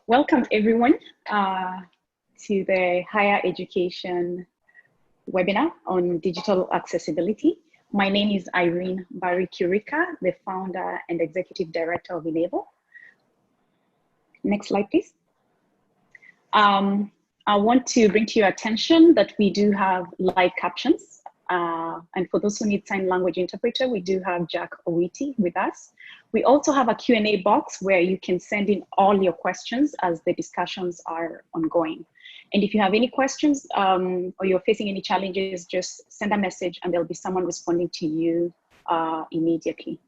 Welcome everyone to the higher education webinar on digital accessibility. My name is Irene Barry-Kurika, the founder and executive director of Enable. Next slide, please. I want to bring to your attention that we do have live captions. And for those who need sign language interpreter, we do have Jack Owiti with us. We also have a Q&A box where you can send in all your questions as the discussions are ongoing. And if you have any questions or you're facing any challenges, just send a message and there'll be someone responding to you immediately.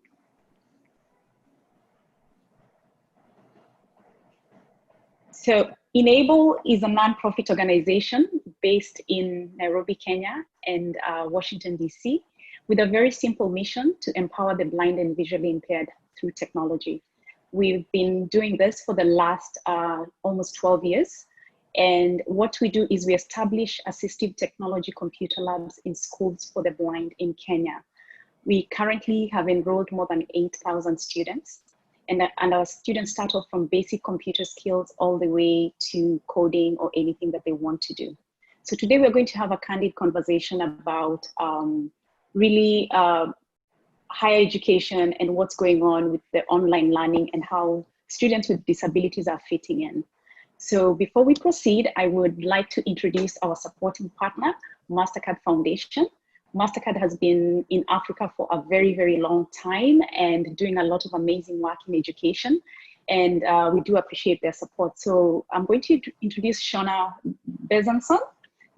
So Enable is a nonprofit organization based in Nairobi, Kenya, and Washington, DC, with a very simple mission to empower the blind and visually impaired through technology. We've been doing this for the last almost 12 years. And what we do is we establish assistive technology computer labs in schools for the blind in Kenya. We currently have enrolled more than 8,000 students. And our students start off from basic computer skills all the way to coding or anything that they want to do. So today we're going to have a candid conversation about really higher education and what's going on with the online learning and how students with disabilities are fitting in. So before we proceed, I would like to introduce our supporting partner, Mastercard Foundation. Mastercard has been in Africa for a very, very long time and doing a lot of amazing work in education. And we do appreciate their support. So I'm going to introduce Shona Besanson,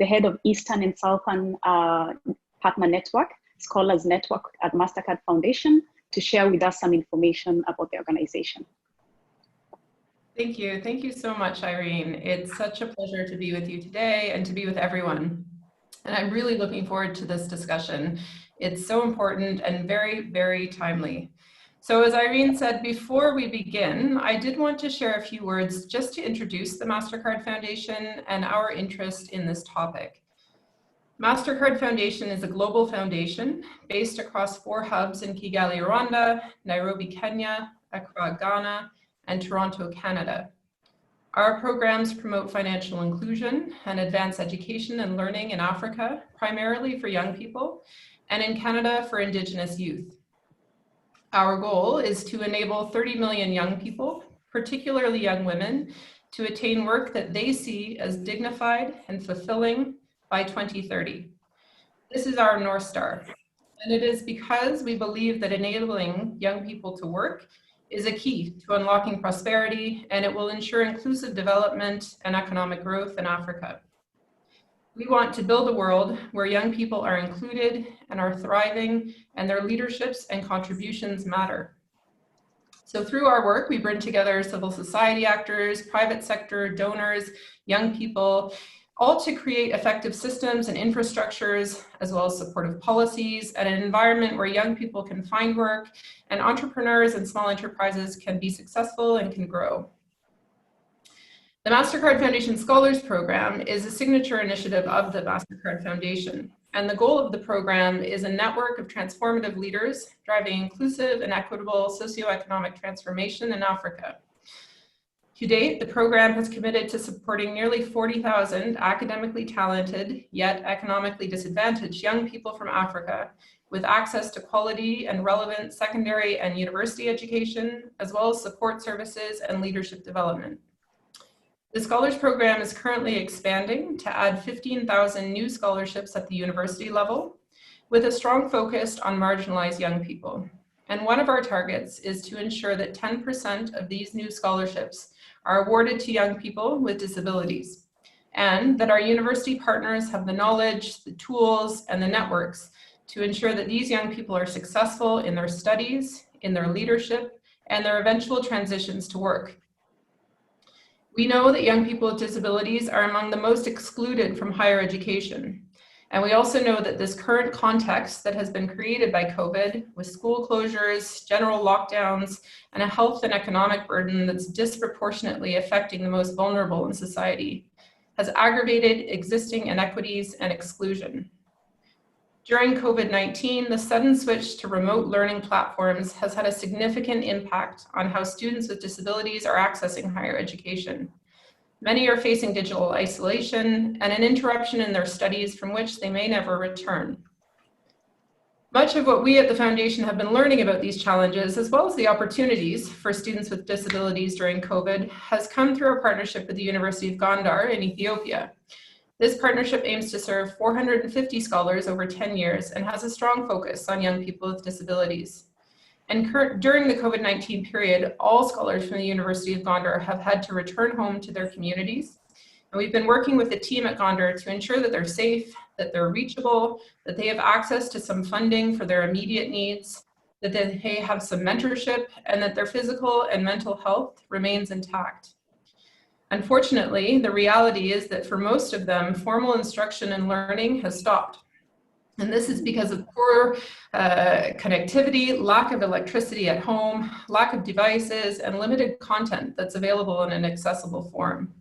the head of Eastern and Southern Partner Network, Scholars Network at Mastercard Foundation, to share with us some information about the organization. Thank you. Thank you so much, Irene. It's such a pleasure to be with you today and to be with everyone. And I'm really looking forward to this discussion. It's so important and very, very timely. So as Irene said, before we begin, I did want to share a few words just to introduce the Mastercard Foundation and our interest in this topic. Mastercard Foundation is a global foundation based across 4 hubs in Kigali, Rwanda, Nairobi, Kenya, Accra, Ghana, and Toronto, Canada. Our programs promote financial inclusion and advance education and learning in Africa, primarily for young people, and in Canada for Indigenous youth. Our goal is to enable 30 million young people, particularly young women, to attain work that they see as dignified and fulfilling by 2030. This is our North Star, and it is because we believe that enabling young people to work is a key to unlocking prosperity, and it will ensure inclusive development and economic growth in Africa. We want to build a world where young people are included and are thriving, and their leaderships and contributions matter. So through our work, we bring together civil society actors, private sector, donors, young people, all to create effective systems and infrastructures, as well as supportive policies and an environment where young people can find work and entrepreneurs and small enterprises can be successful and can grow. The Mastercard Foundation Scholars Program is a signature initiative of the Mastercard Foundation. And the goal of the program is a network of transformative leaders driving inclusive and equitable socioeconomic transformation in Africa. To date, the program has committed to supporting nearly 40,000 academically talented, yet economically disadvantaged young people from Africa with access to quality and relevant secondary and university education, as well as support services and leadership development. The Scholars Program is currently expanding to add 15,000 new scholarships at the university level, with a strong focus on marginalized young people. And one of our targets is to ensure that 10% of these new scholarships are awarded to young people with disabilities, and that our university partners have the knowledge, the tools, and the networks to ensure that these young people are successful in their studies, in their leadership, and their eventual transitions to work. We know that young people with disabilities are among the most excluded from higher education. And we also know that this current context that has been created by COVID, with school closures, general lockdowns, and a health and economic burden that's disproportionately affecting the most vulnerable in society, has aggravated existing inequities and exclusion. During COVID-19, the sudden switch to remote learning platforms has had a significant impact on how students with disabilities are accessing higher education. Many are facing digital isolation and an interruption in their studies from which they may never return. Much of what we at the Foundation have been learning about these challenges, as well as the opportunities for students with disabilities during COVID, has come through our partnership with the University of Gondar in Ethiopia. This partnership aims to serve 450 scholars over 10 years and has a strong focus on young people with disabilities. And during the COVID-19 period, all scholars from the University of Gondar have had to return home to their communities. And we've been working with the team at Gondar to ensure that they're safe, that they're reachable, that they have access to some funding for their immediate needs, that they have some mentorship, and that their physical and mental health remains intact. Unfortunately, the reality is that for most of them, formal instruction and learning has stopped. And this is because of poor connectivity, lack of electricity at home, lack of devices, and limited content that's available in an accessible form.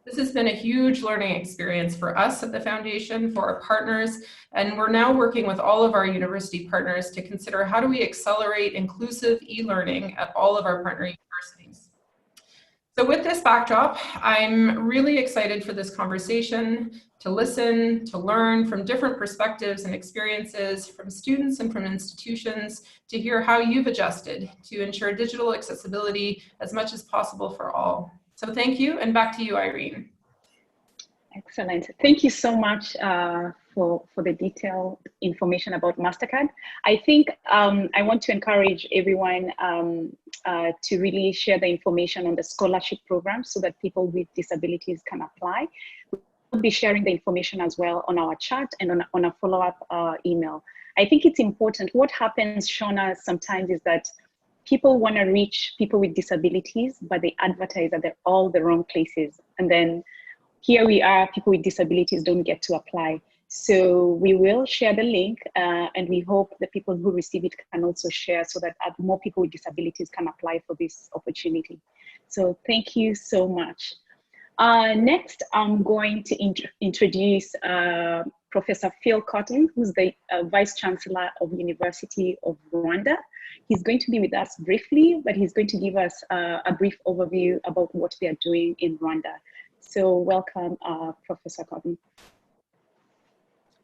This has been a huge learning experience for us at the Foundation, for our partners, and we're now working with all of our university partners to consider how do we accelerate inclusive e-learning at all of our partner universities. So with this backdrop, I'm really excited for this conversation, to listen, to learn from different perspectives and experiences from students and from institutions, to hear how you've adjusted to ensure digital accessibility as much as possible for all. So thank you, and back to you, Irene. Excellent. Thank you so much for the detailed information about MasterCard. I think I want to encourage everyone to really share the information on the scholarship program so that people with disabilities can apply. We'll be sharing the information as well on our chat and on a follow-up email. I think it's important. What happens, Shona, sometimes is that people want to reach people with disabilities, but they advertise at all the wrong places. And then here we are, people with disabilities don't get to apply. So we will share the link and we hope the people who receive it can also share so that more people with disabilities can apply for this opportunity. So thank you so much. Next, I'm going to introduce Professor Phil Cotton, who's the Vice Chancellor of University of Rwanda. He's going to be with us briefly, but he's going to give us a brief overview about what they are doing in Rwanda. So welcome, Professor Cotton.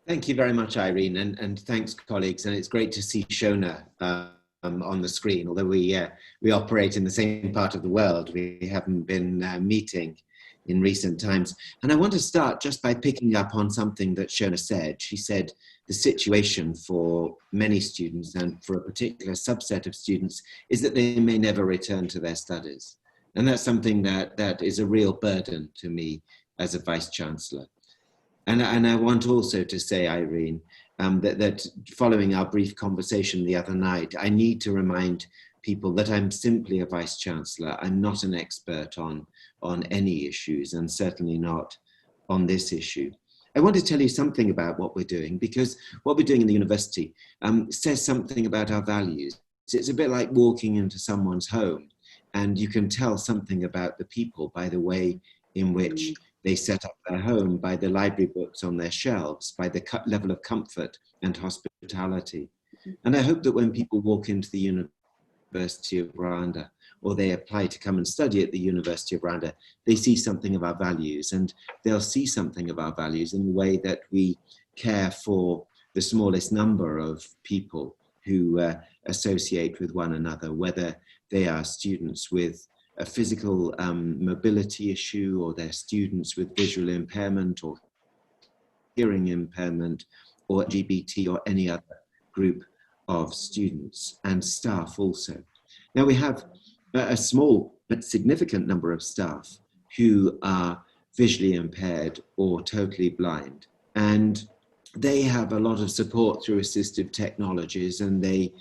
Thank you very much, Irene, and thanks, colleagues. And it's great to see Shona on the screen. Although we operate in the same part of the world, we haven't been meeting in recent times. And I want to start just by picking up on something that Shona said. She said the situation for many students and for a particular subset of students is that they may never return to their studies. And that's something that is a real burden to me as a Vice Chancellor. And I want also to say, Irene, that following our brief conversation the other night, I need to remind people that I'm simply a Vice Chancellor. I'm not an expert on any issues, and certainly not on this issue. I want to tell you something about what we're doing, because what we're doing in the university says something about our values. It's a bit like walking into someone's home, and you can tell something about the people by the way in which they set up their home, by the library books on their shelves, by the level of comfort and hospitality. And I hope that when people walk into the University of Rwanda, or they apply to come and study at the University of Rwanda, they see something of our values, and they'll see something of our values in the way that we care for the smallest number of people who associate with one another, whether they are students with a physical mobility issue, or they're students with visual impairment or hearing impairment, or LGBT, or any other group of students and staff also. Now we have a small but significant number of staff who are visually impaired or totally blind, and they have a lot of support through assistive technologies, and they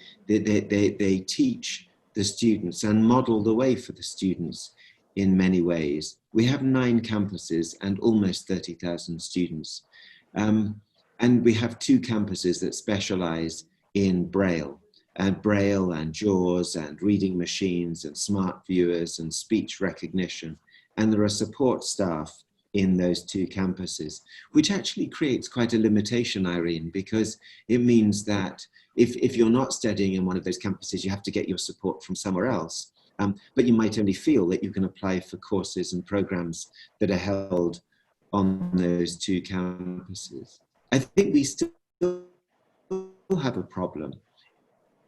teach the students and model the way for the students in many ways. We have 9 campuses and almost 30,000 students. And we have 2 campuses that specialize in Braille and JAWS and reading machines and smart viewers and speech recognition. And there are support staff in those two campuses, which actually creates quite a limitation, Irene, because it means that if you're not studying in one of those campuses, you have to get your support from somewhere else. But you might only feel that you can apply for courses and programs that are held on those two campuses. I think we still have a problem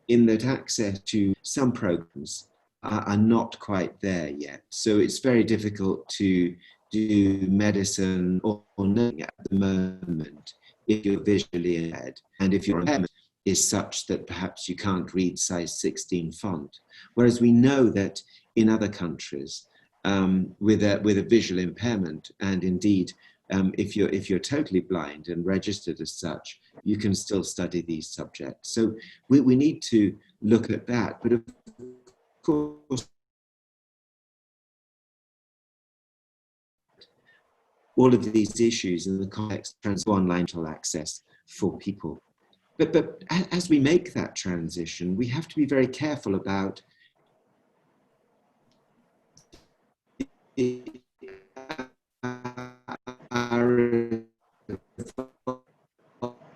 in that access to some programs are not quite there yet. So it's very difficult to do medicine or nursing at the moment if you're visually impaired, and if your impairment is such that perhaps you can't read size 16 font. Whereas we know that in other countries with a visual impairment, and indeed if you're totally blind and registered as such, you can still study these subjects. So we need to look at that. But of course, all of these issues in the context of online access for people. But as we make that transition, we have to be very careful about our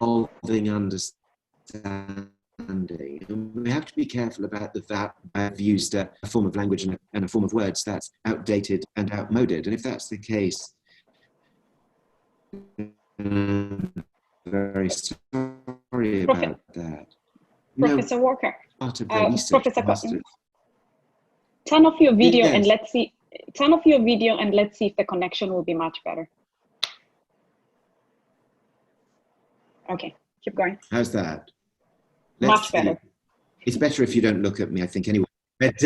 evolving understanding. And we have to be careful about the fact I've used a form of language and a form of words that's outdated and outmoded. And if that's the case, very sorry about that. Professor Walker, Professor Professor, turn off your video yes. and let's see. Turn off your video and let's see if the connection will be much better. Okay, keep going. How's that? Much better. It's better if you don't look at me, I think, anyway. But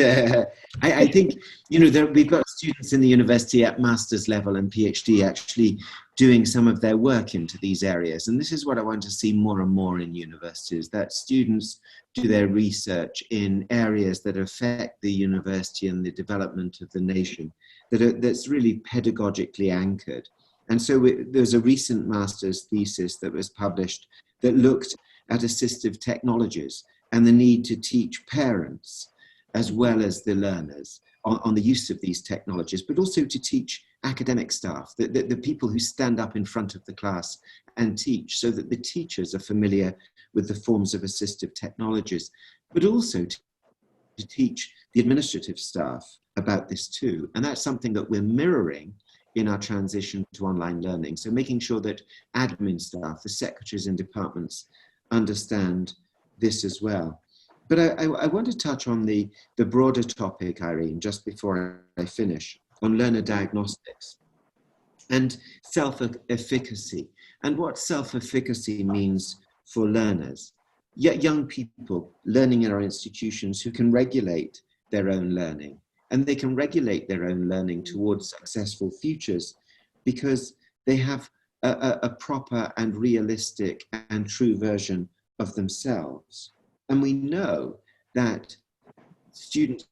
I think, we've got students in the university at master's level and PhD actually doing some of their work into these areas. And this is what I want to see more and more in universities, that students do their research in areas that affect the university and the development of the nation, that's really pedagogically anchored. And so there's a recent master's thesis that was published that looked at assistive technologies and the need to teach parents as well as the learners on the use of these technologies, but also to teach academic staff, the people who stand up in front of the class and teach, so that the teachers are familiar with the forms of assistive technologies, but also to teach the administrative staff about this too. And that's something that we're mirroring in our transition to online learning. So making sure that admin staff, the secretaries in departments, understand this as well. But I want to touch on the broader topic, Irene, just before I finish, on learner diagnostics and self-efficacy, and what self-efficacy means for learners. Yet young people learning in our institutions who can regulate their own learning, and they can regulate their own learning towards successful futures because they have a proper and realistic and true version of themselves. And we know that students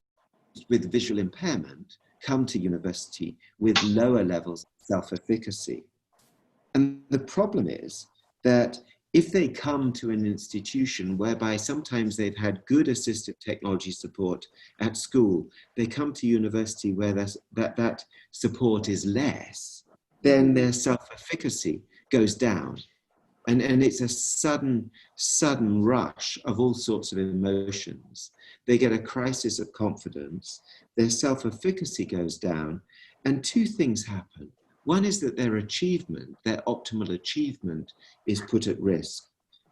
with visual impairment come to university with lower levels of self-efficacy. And the problem is that if they come to an institution whereby sometimes they've had good assistive technology support at school, they come to university where that support is less, then their self-efficacy goes down. And it's a sudden rush of all sorts of emotions. They get a crisis of confidence, their self-efficacy goes down, and two things happen. One is that their achievement, their optimal achievement, is put at risk.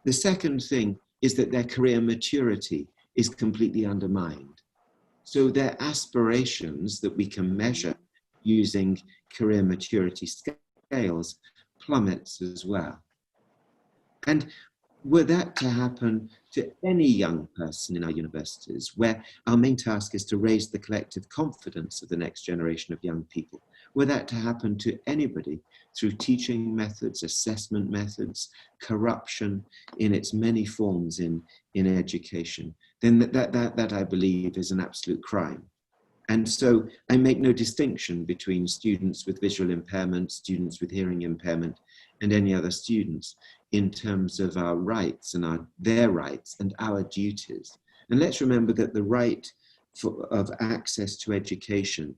The second thing is that their career maturity is completely undermined. So their aspirations that we can measure using career maturity scales plummets as well. And were that to happen to any young person in our universities, where our main task is to raise the collective confidence of the next generation of young people, were that to happen to anybody through teaching methods, assessment methods, corruption in its many forms in education, then that I believe is an absolute crime. And so I make no distinction between students with visual impairment, students with hearing impairment, and any other students in terms of our rights and their rights and our duties. And let's remember that the right of access to education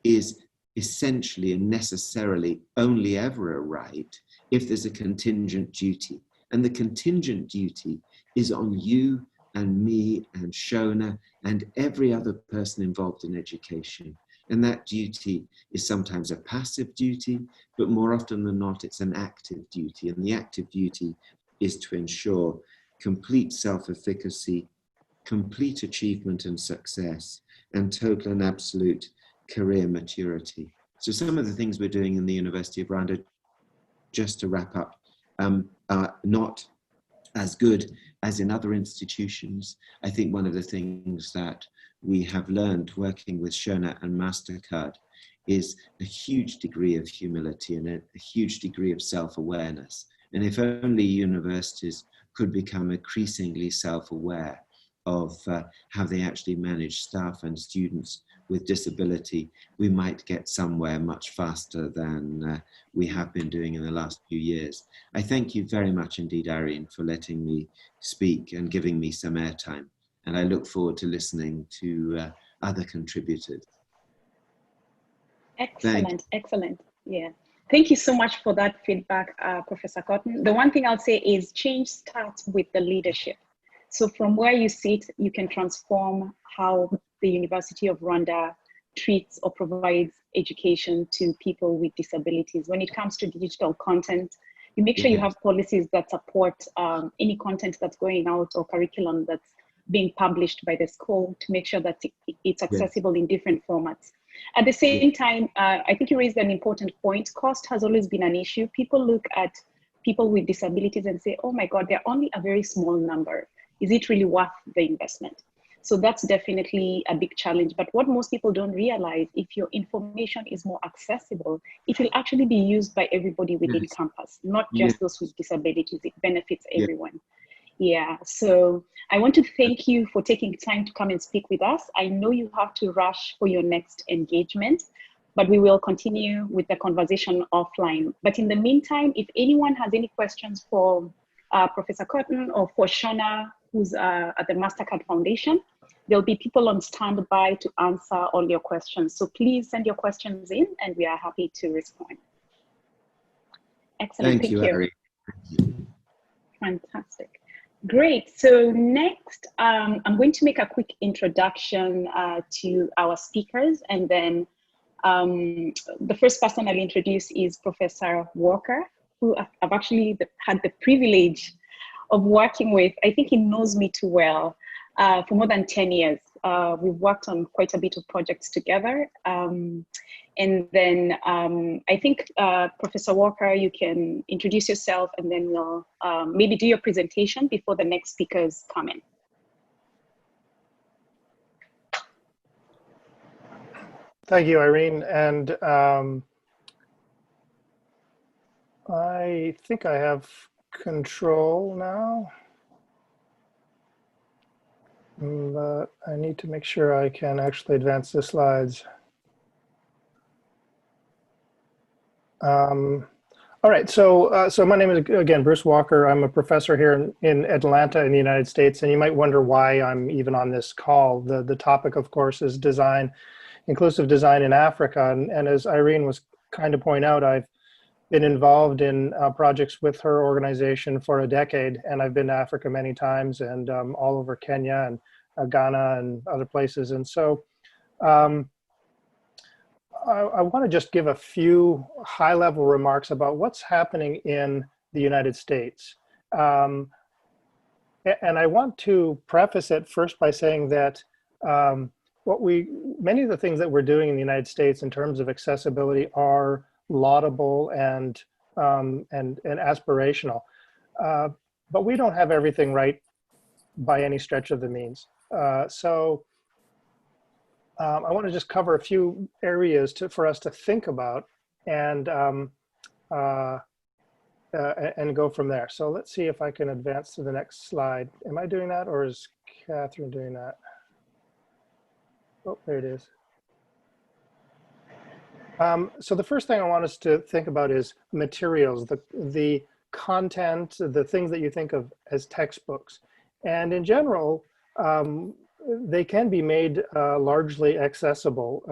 is essentially and necessarily only ever a right if there's a contingent duty. And the contingent duty is on you and me and Shona and every other person involved in education. And that duty is sometimes a passive duty, but more often than not, it's an active duty. And the active duty is to ensure complete self-efficacy, complete achievement and success, and total and absolute career maturity. So some of the things we're doing in the University of Rwanda, just to wrap up, are not as good as in other institutions. I think one of the things that we have learned working with Shona and MasterCard is a huge degree of humility and a huge degree of self-awareness. And if only universities could become increasingly self-aware of how they actually manage staff and students with disability, we might get somewhere much faster than we have been doing in the last few years. I thank you very much indeed, Irene, for letting me speak and giving me some airtime. And I look forward to listening to other contributors. Excellent, excellent. Yeah. Thank you so much for that feedback, Professor Cotton. The one thing I'll say is change starts with the leadership. So from where you sit, you can transform how the University of Rwanda treats or provides education to people with disabilities. When it comes to digital content, you make sure you have policies that support any content that's going out or curriculum that's being published by the school to make sure that it's accessible in different formats. At the same time, I think you raised an important point. Cost has always been an issue. People look at people with disabilities and say, oh my God, they're only a very small number. Is it really worth the investment? So that's definitely a big challenge. But what most people don't realize, if your information is more accessible, it will actually be used by everybody within campus, not just those with disabilities. It benefits everyone. Yeah, so I want to thank you for taking time to come and speak with us. I know you have to rush for your next engagement, but we will continue with the conversation offline. But in the meantime, if anyone has any questions for Professor Cotton or for Shona, who's at the MasterCard Foundation, there'll be people on standby to answer all your questions. So please send your questions in and we are happy to respond. Excellent, thank you. Ari. Thank you. Fantastic. Great, so next, I'm going to make a quick introduction to our speakers, and then the first person I'll introduce is Professor Walker, who I've actually had the privilege of working with. I think he knows me too well for more than 10 years. We've worked on quite a bit of projects together. And then I think, Professor Walker, you can introduce yourself and then we'll maybe do your presentation before the next speakers come in. Thank you, Irene. And I think I have control now, but I need to make sure I can actually advance the slides. All right, so my name is, again, Bruce Walker. I'm a professor here in Atlanta in the United States, and you might wonder why I'm even on this call. The topic, of course, is design, inclusive design in Africa. And as Irene was kind of pointing out, I've been involved in projects with her organization for a decade, and I've been to Africa many times and all over Kenya and Ghana and other places. And so I want to just give a few high-level remarks about what's happening in the United States. And I want to preface it first by saying that many of the things that we're doing in the United States in terms of accessibility are laudable and aspirational, but we don't have everything right by any stretch of the means. I want to just cover a few areas for us to think about and go from there. So let's see if I can advance to the next slide. Am I doing that, or is Catherine doing that? Oh, there it is. So the first thing I want us to think about is materials, the content, the things that you think of as textbooks. And in general, they can be made largely accessible.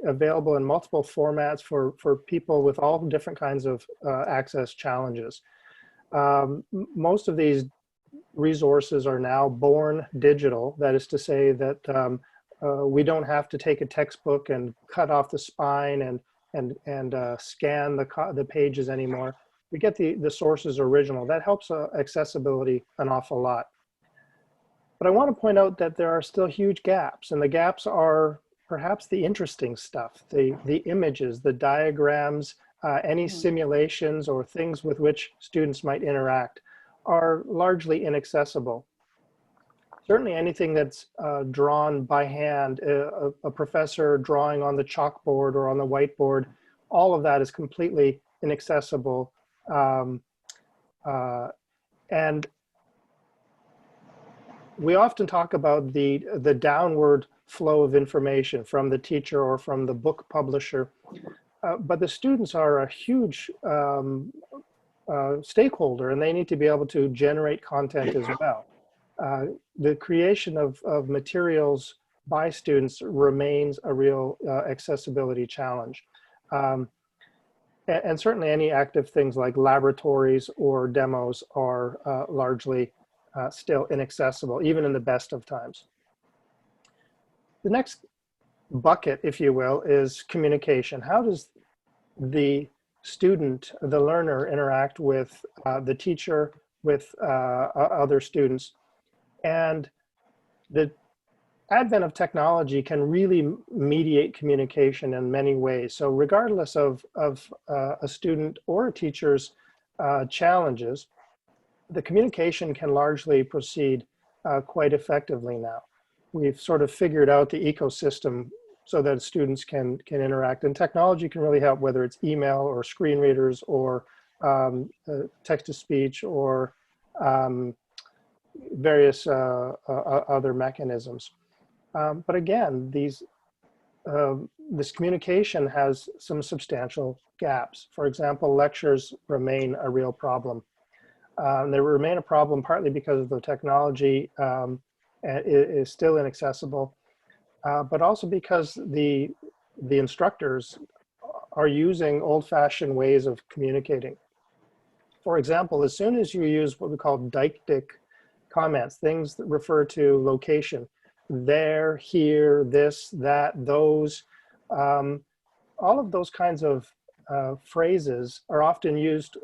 available in multiple formats for people with all different kinds of access challenges. Most of these resources are now born digital. That is to say that we don't have to take a textbook and cut off the spine and scan the pages anymore. We get the sources original. That helps accessibility an awful lot. But I want to point out that there are still huge gaps, and the gaps are perhaps the interesting stuff, the images, the diagrams, any simulations or things with which students might interact are largely inaccessible. Certainly anything that's drawn by hand, a professor drawing on the chalkboard or on the whiteboard, all of that is completely inaccessible. And we often talk about the downward flow of information from the teacher or from the book publisher, but the students are a huge stakeholder, and they need to be able to generate content as well. The creation of materials by students remains a real accessibility challenge. And certainly any active things like laboratories or demos are largely still inaccessible, even in the best of times. The next bucket, if you will, is communication. How does the student, the learner, interact with the teacher, with other students? And the advent of technology can really mediate communication in many ways. So regardless of a student or a teacher's challenges, the communication can largely proceed quite effectively now. We've sort of figured out the ecosystem so that students can interact, and technology can really help, whether it's email or screen readers or text-to-speech or various other mechanisms. But again, this communication has some substantial gaps. For example, lectures remain a real problem. They remain a problem partly because of the technology is still inaccessible, but also because the instructors are using old-fashioned ways of communicating. For example, as soon as you use what we call deictic comments, things that refer to location, there, here, this, that, those, all of those kinds of phrases are often used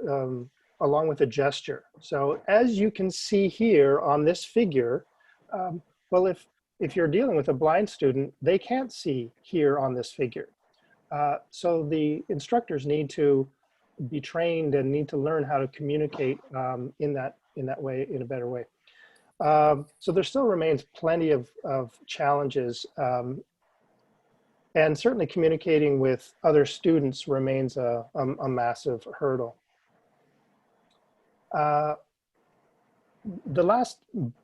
along with a gesture. So as you can see here on this figure, well, if you're dealing with a blind student, they can't see here on this figure. So the instructors need to be trained and need to learn how to communicate in that way, in a better way. So there still remains plenty of challenges, and certainly communicating with other students remains a massive hurdle. The last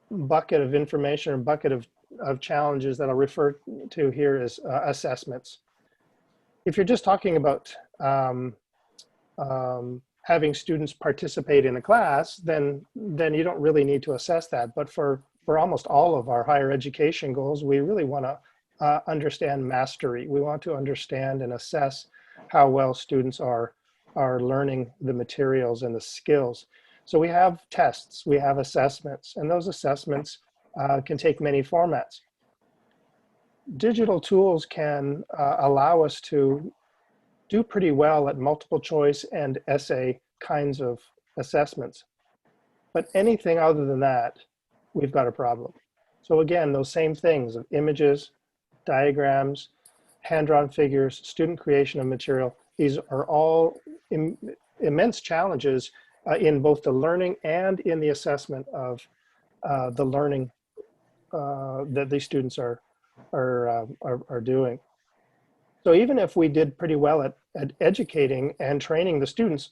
bucket of information or bucket of challenges that I'll refer to here is assessments. If you're just talking about having students participate in a class, then you don't really need to assess that. But for almost all of our higher education goals, we really want to understand mastery. We want to understand and assess how well students are learning the materials and the skills. So we have tests, we have assessments, and those assessments can take many formats. Digital tools can allow us to do pretty well at multiple choice and essay kinds of assessments. But anything other than that, we've got a problem. So again, those same things of images, diagrams, hand-drawn figures, student creation of material, these are all immense challenges in both the learning and in the assessment of the learning that these students are doing. So even if we did pretty well at educating and training the students,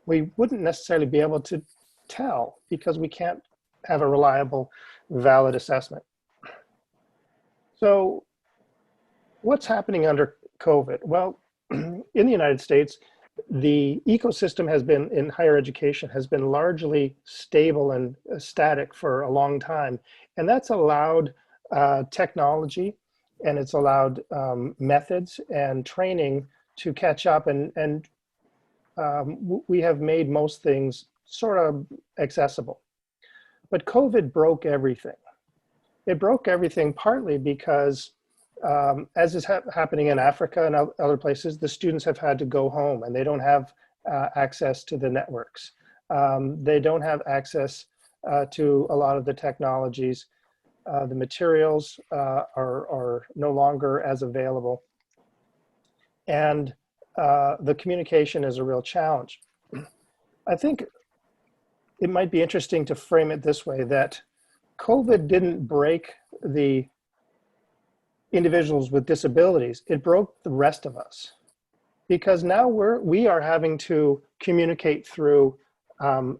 we wouldn't necessarily be able to tell because we can't have a reliable, valid assessment. So what's happening under COVID? Well, in the United States, the ecosystem has been, in higher education, has been largely stable and static for a long time. And that's allowed technology and it's allowed methods and training to catch up, and we have made most things sort of accessible. But COVID broke everything. It broke everything partly because, as is happening in Africa and other places, the students have had to go home and they don't have access to the networks. They don't have access to a lot of the technologies. The materials are no longer as available. And the communication is a real challenge. I think it might be interesting to frame it this way, that COVID didn't break the individuals with disabilities, it broke the rest of us. Because now we are having to communicate through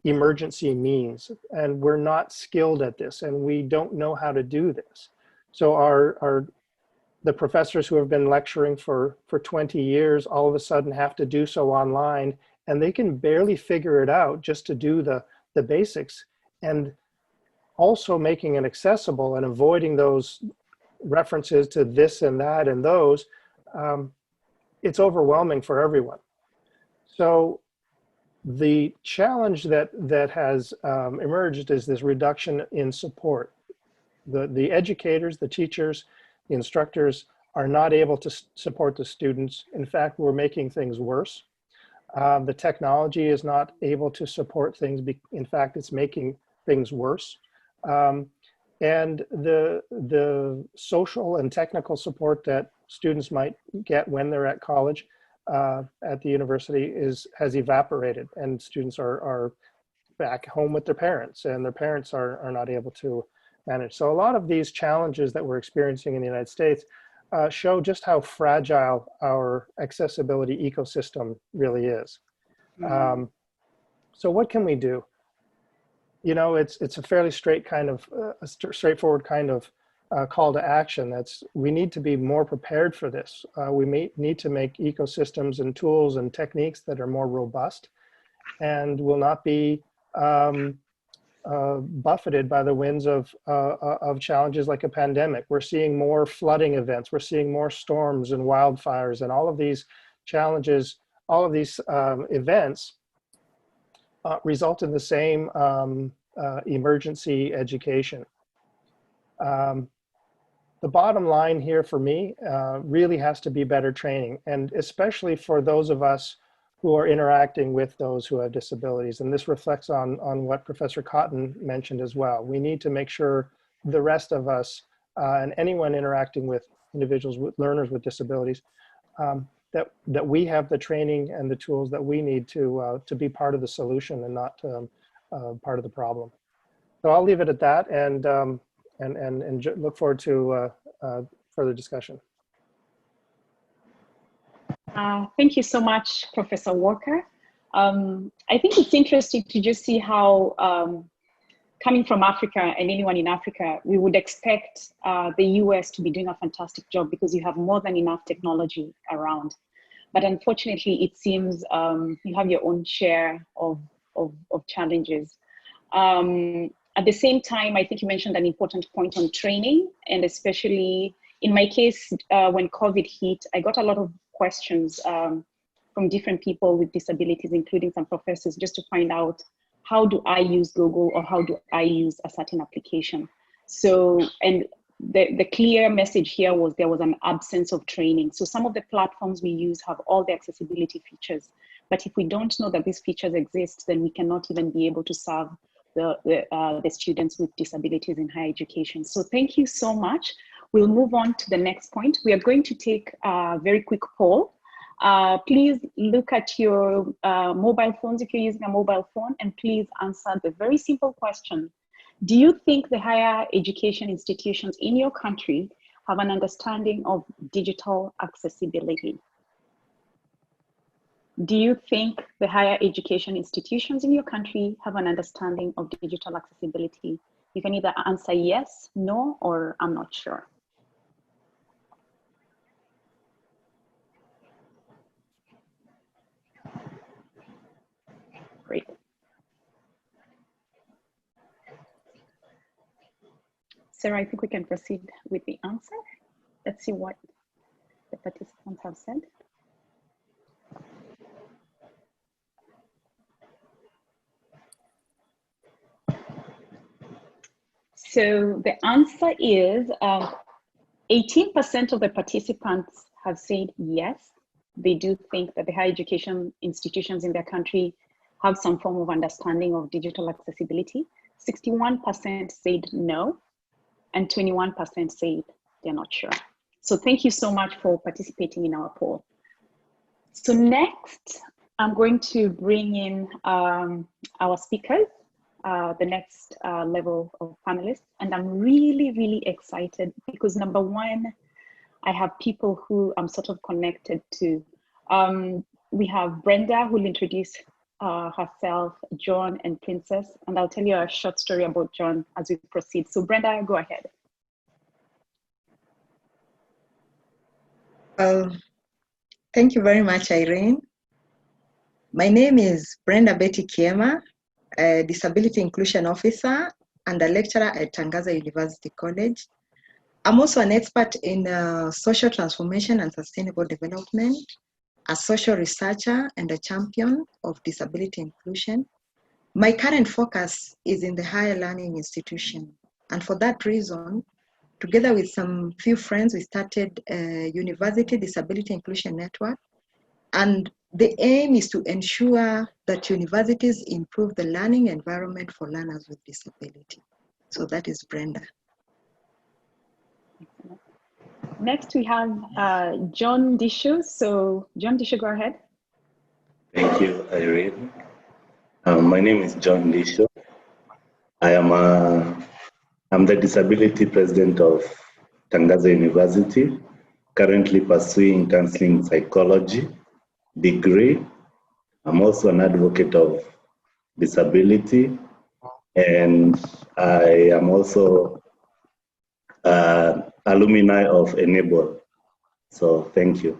emergency means, and we're not skilled at this, and we don't know how to do this. So the professors who have been lecturing for 20 years all of a sudden have to do so online, and they can barely figure it out just to do the basics. And also making it accessible and avoiding those references to this and that and those, it's overwhelming for everyone. So the challenge that has emerged is this reduction in support. The educators, the teachers, the instructors are not able to support the students. In fact, we're making things worse. The technology is not able to support things. In fact, it's making things worse. And the social and technical support that students might get when they're at college, at the university, has evaporated, and students are back home with their parents, and their parents are not able to manage. So a lot of these challenges that we're experiencing in the United States show just how fragile our accessibility ecosystem really is. So what can we do? You know, it's a fairly straightforward kind of call to action. We need to be more prepared for this. We may need to make ecosystems and tools and techniques that are more robust and will not be buffeted by the winds of challenges like a pandemic. We're seeing more flooding events. We're seeing more storms and wildfires, and all of these challenges, all of these events result in the same emergency education. The bottom line here for me really has to be better training, and especially for those of us who are interacting with those who have disabilities. And this reflects on what Professor Cotton mentioned as well. We need to make sure the rest of us and anyone interacting with individuals, with learners with disabilities, that we have the training and the tools that we need to be part of the solution and not part of the problem. So I'll leave it at that, and look forward to further discussion. Thank you so much, Professor Walker. I think it's interesting to just see how, coming from Africa and anyone in Africa, we would expect the US to be doing a fantastic job because you have more than enough technology around. But unfortunately, it seems you have your own share of challenges. At the same time, I think you mentioned an important point on training, and especially in my case, when COVID hit, I got a lot of questions from different people with disabilities, including some professors, just to find out, how do I use Google, or how do I use a certain application? So, and the clear message here was there was an absence of training. So some of the platforms we use have all the accessibility features, but if we don't know that these features exist, then we cannot even be able to serve the students with disabilities in higher education. So thank you so much. We'll move on to the next point. We are going to take a very quick poll. Please look at your mobile phones if you're using a mobile phone, and please answer the very simple question. Do you think the higher education institutions in your country have an understanding of digital accessibility? Do you think the higher education institutions in your country have an understanding of digital accessibility? You can either answer yes, no, or I'm not sure. Great. Sarah, I think we can proceed with the answer. let's see what the participants have said. So the answer is 18% of the participants have said yes. They do think that the higher education institutions in their country have some form of understanding of digital accessibility. 61% said no, and 21% said they're not sure. So thank you so much for participating in our poll. So next, I'm going to bring in our speakers, the next level of panelists. And I'm really, really excited because number one, I have people who I'm sort of connected to. We have Brenda who will introduce herself, John and Princess, and I'll tell you a short story about John as we proceed. So Brenda, go ahead. Thank you very much, Irene. My name is Brenda Betty Kiema, a Disability Inclusion Officer and a lecturer at Tangaza University College. I'm also an expert in social transformation and sustainable development, a social researcher and a champion of disability inclusion. My current focus is in the higher learning institution. And for that reason, together with some few friends, we started a University Disability Inclusion Network. And the aim is to ensure that universities improve the learning environment for learners with disability. So that is Brenda. Next, we have John Dishu. So John Dishu, go ahead. Thank you, Irene. My name is John Dishu. I'm the disability president of Tangaza University, currently pursuing counseling psychology degree. I'm also an advocate of disability, and I am also alumni of Enable. So thank you.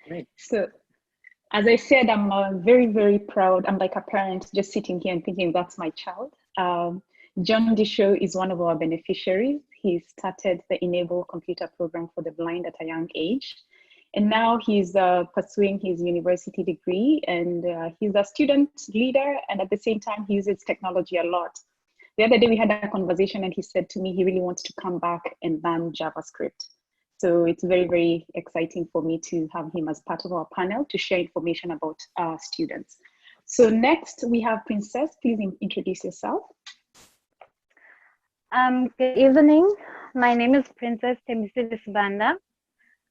Great. So as I said, I'm very, very proud. I'm like a parent just sitting here and thinking that's my child. John Disho is one of our beneficiaries. He started the Enable computer program for the blind at a young age. And now he's pursuing his university degree, and he's a student leader, and at the same time, he uses technology a lot. The other day we had a conversation and he said to me he really wants to come back and learn JavaScript. So it's very, very exciting for me to have him as part of our panel to share information about our students. So next we have Princess. Please introduce yourself. Good evening. My name is Princess Temisilis Banda.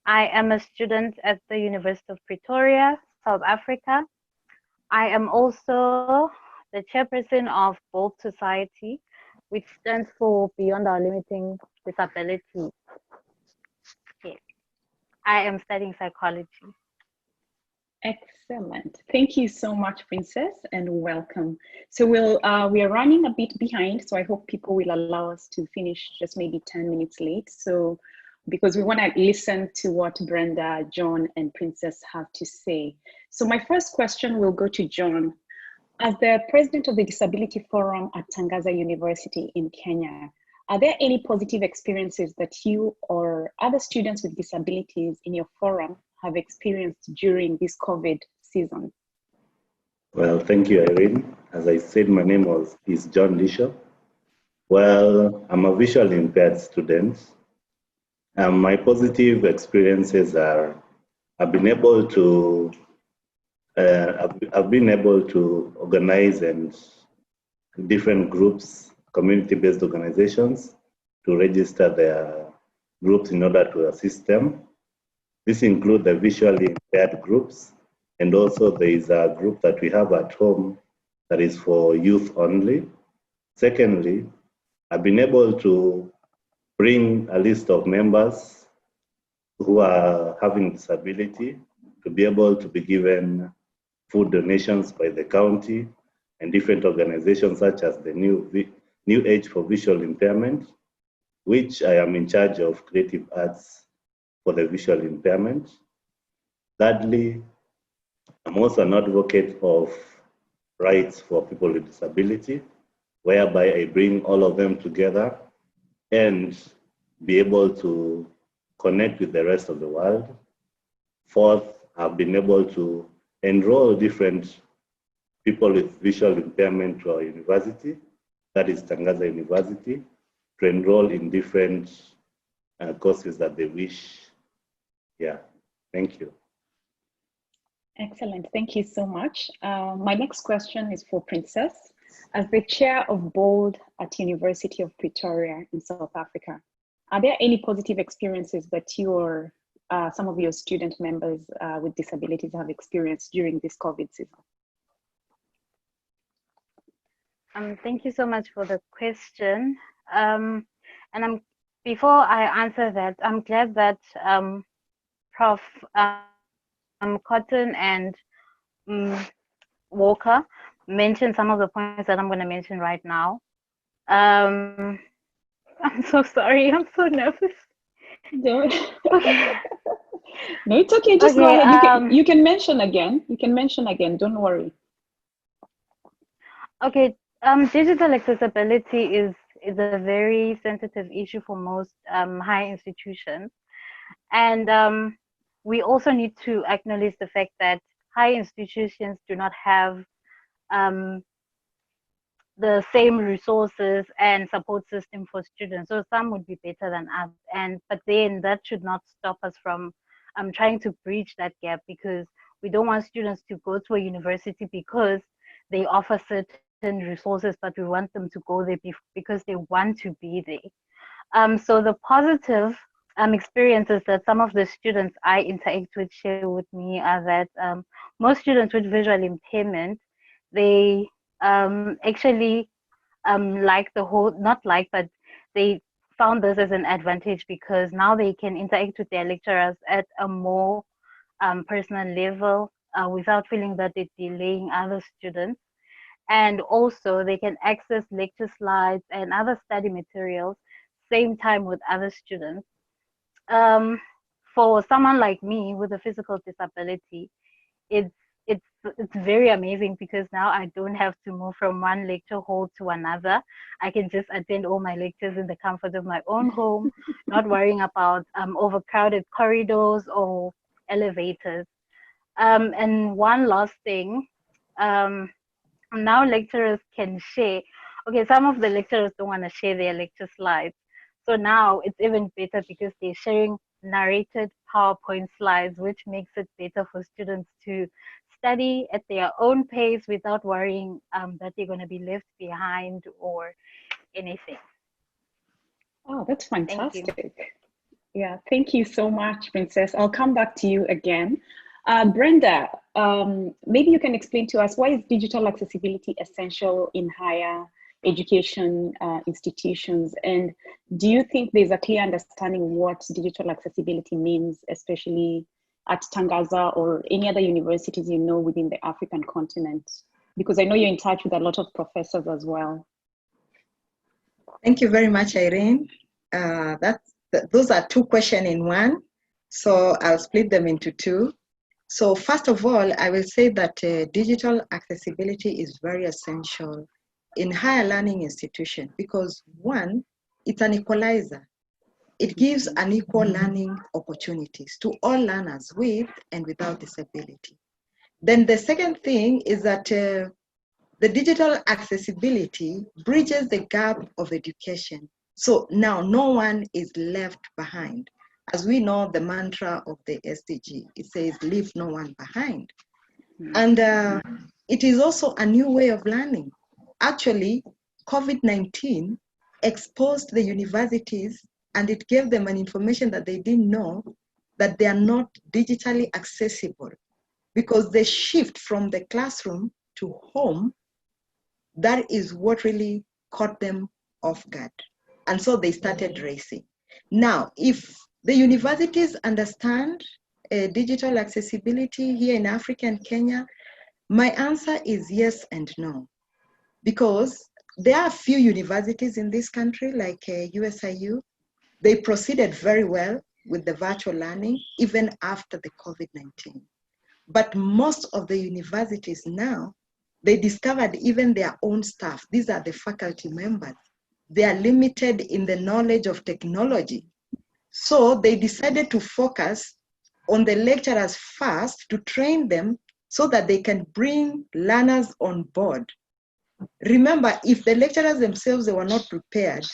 I am a student at the University of Pretoria, South Africa. I am also the chairperson of Bold Society, which stands for Beyond Our Limiting Disability. Okay. I am studying psychology. Excellent. Thank you so much, Princess, and welcome. So we are running a bit behind, so I hope people will allow us to finish just maybe 10 minutes late. So because we want to listen to what Brenda, John, and Princess have to say. So my first question will go to John. As the president of the Disability Forum at Tangaza University in Kenya, are there any positive experiences that you or other students with disabilities in your forum have experienced during this COVID season? Well, thank you, Irene. As I said, my name is John Disho. Well, I'm a visually impaired student. My positive experiences are I've been able to organize and different groups, community-based organizations, to register their groups in order to assist them. This includes the visually impaired groups, and also there is a group that we have at home that is for youth only. Secondly, I've been able to bring a list of members who are having disability to be able to be given food donations by the county and different organizations such as the New Age for Visual Impairment, which I am in charge of creative arts for the visual impairment. Thirdly, I'm also an advocate of rights for people with disability, whereby I bring all of them together and be able to connect with the rest of the world. Fourth, have been able to enroll different people with visual impairment to our university, that is Tangaza University, to enroll in different courses that they wish. Yeah, thank you. Excellent, thank you so much. My next question is for Princess. As the chair of BOLD at University of Pretoria in South Africa, are there any positive experiences that you or some of your student members with disabilities have experienced during this COVID season? Thank you so much for the question. Before I answer that, I'm glad that Prof. Cotton and Walker mentioned some of the points that I'm going to mention right now. I'm so sorry. I'm so nervous. No, Okay. no, it's okay. Just go ahead. You can mention again. You can mention again. Don't worry. Okay. Digital accessibility is a very sensitive issue for most higher institutions, and we also need to acknowledge the fact that higher institutions do not have the same resources and support system for students. So some would be better than others, but then that should not stop us from trying to bridge that gap, because we don't want students to go to a university because they offer certain resources, but we want them to go there because they want to be there. So the positive experiences that some of the students I interact with share with me are that most students with visual impairment, they actually like the whole, not like, but they found this as an advantage, because now they can interact with their lecturers at a more personal level without feeling that they're delaying other students. And also they can access lecture slides and other study materials same time with other students. For someone like me with a physical disability, it's very amazing, because now I don't have to move from one lecture hall to another. I can just attend all my lectures in the comfort of my own home, not worrying about overcrowded corridors or elevators. And one last thing, now lecturers can share. Okay, some of the lecturers don't want to share their lecture slides. So now it's even better, because they're sharing narrated PowerPoint slides, which makes it better for students to study at their own pace without worrying that they're going to be left behind or anything. Oh, that's fantastic. Yeah, thank you so much, Princess. I'll come back to you again. Brenda, maybe you can explain to us, why is digital accessibility essential in higher education institutions? And do you think there's a clear understanding what digital accessibility means, especially at Tangaza or any other universities you know within the African continent? Because I know you're in touch with a lot of professors as well. Thank you very much, Irene. Those are two questions in one, so I'll split them into two. So first of all, I will say that digital accessibility is very essential in higher learning institutions, because one, it's an equalizer. It gives an equal learning opportunities to all learners with and without disability. Then the second thing is that the digital accessibility bridges the gap of education. So now no one is left behind. As we know, the mantra of the SDG, it says, leave no one behind. And it is also a new way of learning. Actually, COVID-19 exposed the universities, and it gave them an information that they didn't know, that they are not digitally accessible, because the shift from the classroom to home, that is what really caught them off guard. And so they started racing. Now, if the universities understand digital accessibility here in Africa and Kenya, my answer is yes and no. Because there are a few universities in this country, like USIU, they proceeded very well with the virtual learning, even after the COVID-19. But most of the universities now, they discovered even their own staff, these are the faculty members, they are limited in the knowledge of technology. So they decided to focus on the lecturers first to train them so that they can bring learners on board. Remember, if the lecturers themselves, they were not prepared